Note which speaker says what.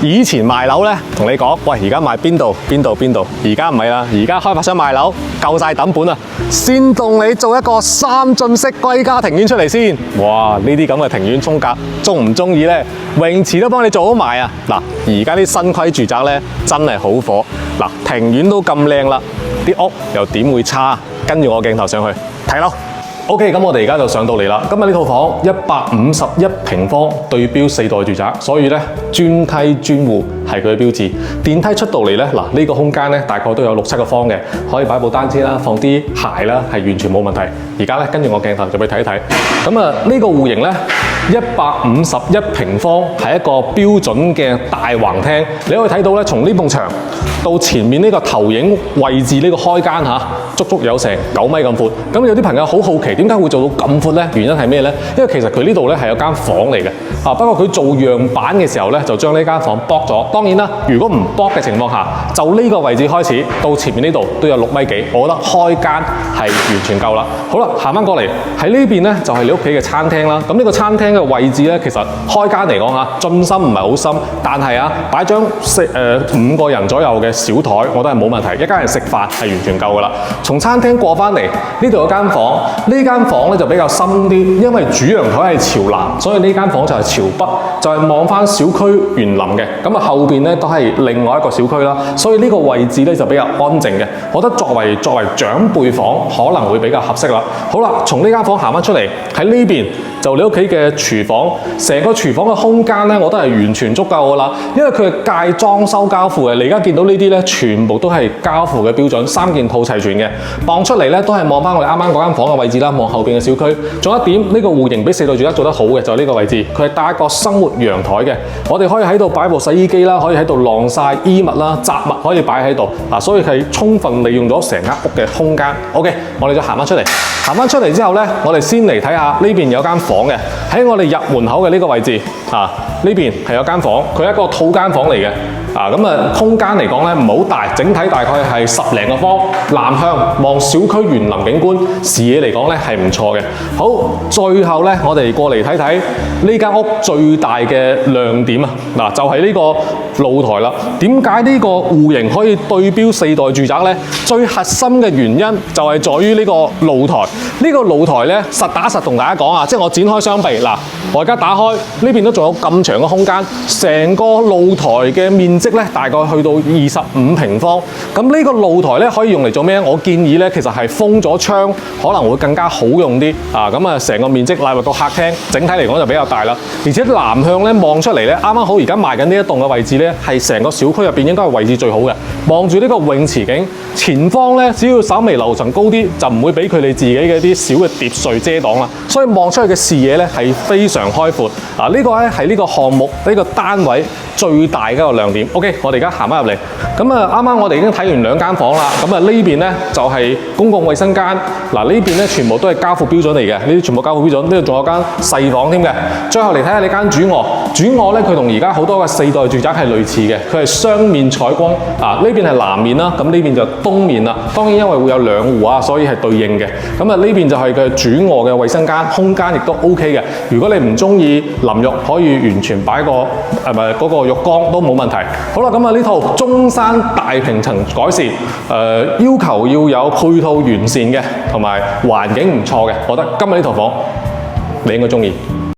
Speaker 1: 以前賣樓咧，同你講，喂，而家賣邊度？而家唔係啦，而家開發商賣樓夠晒抌本啦，先動你做一個3進式歸家庭院出嚟先。哇！呢啲咁嘅庭院風格，中唔中意咧？泳池都幫你做好埋啊！嗱，而家啲新規住宅咧，真係好火。嗱，庭院都咁靚啦，啲屋又點會差？跟住我鏡頭上去睇樓。OK， 咁我哋而家就上到嚟啦。今日呢套房151平方，對標4代住宅，所以咧專梯專戶係佢嘅標誌。電梯出到嚟咧，嗱呢個空間咧大概都有6、7個方嘅，可以擺部單車啦，放啲鞋啦，係完全冇問題。而家咧跟住我鏡頭就俾你睇一睇。咁啊呢個戶型咧151平方係一個標準嘅大橫廳，你可以睇到咧從呢埲牆到前面呢個投影位置呢個開間嚇，足足有成9米咁闊。咁有啲朋友好好奇，點解會做到咁闊咧？原因係咩咧？因為其實佢呢度咧係有間房嚟嘅，不過佢做樣板嘅時候咧，就將呢間房剝咗。當然啦，如果唔剝嘅情況下，就呢個位置開始到前面呢度都有6米幾，我覺得開間係完全夠啦。好啦，行翻過嚟喺呢邊咧就係你屋企嘅餐廳啦。咁呢個餐廳嘅位置咧，其實開間嚟講嚇，進深唔係好深，但係擺張5個人左右嘅小台，我覺得係冇問題。一家人食飯係完全夠噶啦。從餐廳過翻嚟呢度有間房，呢間房咧就比較深啲，因為主陽台係朝南，所以呢間房就係朝北，就係望翻小區園林嘅。咁後邊咧都係另外一個小區啦，所以呢個位置咧就比較安靜嘅。我覺得作為長輩房可能會比較合適啦。好啦，從呢間房行翻出嚟，喺呢邊就你屋企嘅廚房，成個廚房嘅空間咧，我覺得係完全足夠噶啦，因為佢係介裝修交付嘅。你而家見到呢啲咧，全部都係交付嘅標準，3件套齊全嘅。望出嚟咧都係望翻我哋啱啱嗰間房嘅位置啦，望後邊嘅小區。仲有一點，呢個戶型比4代住宅做得好嘅就係呢個位置，佢係帶一個生活陽台嘅，我哋可以喺度擺部洗衣機啦，可以喺度晾曬衣物啦，雜物可以擺喺度，所以係充分利用咗成間屋嘅空間。OK， 我哋就行翻出嚟。行翻出嚟之後咧，我哋先嚟睇下呢邊有間房嘅，喺我哋入門口嘅呢個位置呢邊係有間房，佢係一個套間房嚟嘅。空間嚟講咧唔好大，整體大概係10零個方，南向望小區園林景觀，視野嚟講咧係唔錯嘅。好，最後咧我哋過嚟睇睇呢間屋最大嘅亮點就係呢個露台啦。點解呢個戶型可以對標4代住宅咧？最核心嘅原因就係在於呢個露台。呢個露台咧實打實同大家講即係我展開雙臂我而家打開呢邊都仲有咁長嘅空間，成個露台嘅面積咧大概去到25平方。咁呢個露台咧可以用嚟做咩？我建議咧其實係封咗窗可能會更加好用啲成個面積納入個客廳，整體嚟講就比較大啦。而且南向咧望出嚟咧，啱啱好而家賣緊呢一棟嘅位置咧，係成個小區入邊應該係位置最好嘅。望住呢個泳池景，前方咧只要稍微樓層高啲，就唔會俾佢哋自己嘅啲小嘅疊墅遮擋啦。所以望出去嘅視野咧係非常開闊。呢個咧係呢個項目呢個單位最大嘅一個亮點。OK， 我哋而家行翻入嚟。啱啱我哋已經睇完2間房啦。呢邊咧就係公共衛生間。呢邊咧全部都係交付標準嚟嘅，呢啲全部交付標準。呢度仲有間細房添嘅。最後嚟睇下呢間主臥。主臥咧佢同而家好多嘅4代住宅係類似嘅，佢係雙面採光。呢邊係南面啦，咁呢邊就東面啦。當然因為會有2戶所以係對應嘅。呢邊就係佢主臥嘅衛生間，空間亦都 OK 嘅。如果你唔中意淋浴，可以完全擺個嗰個浴缸都冇問題。好啦，呢套中山大平層改善，要求要有配套完善嘅，同埋環境唔錯嘅，我覺得今日呢套房你應該中意。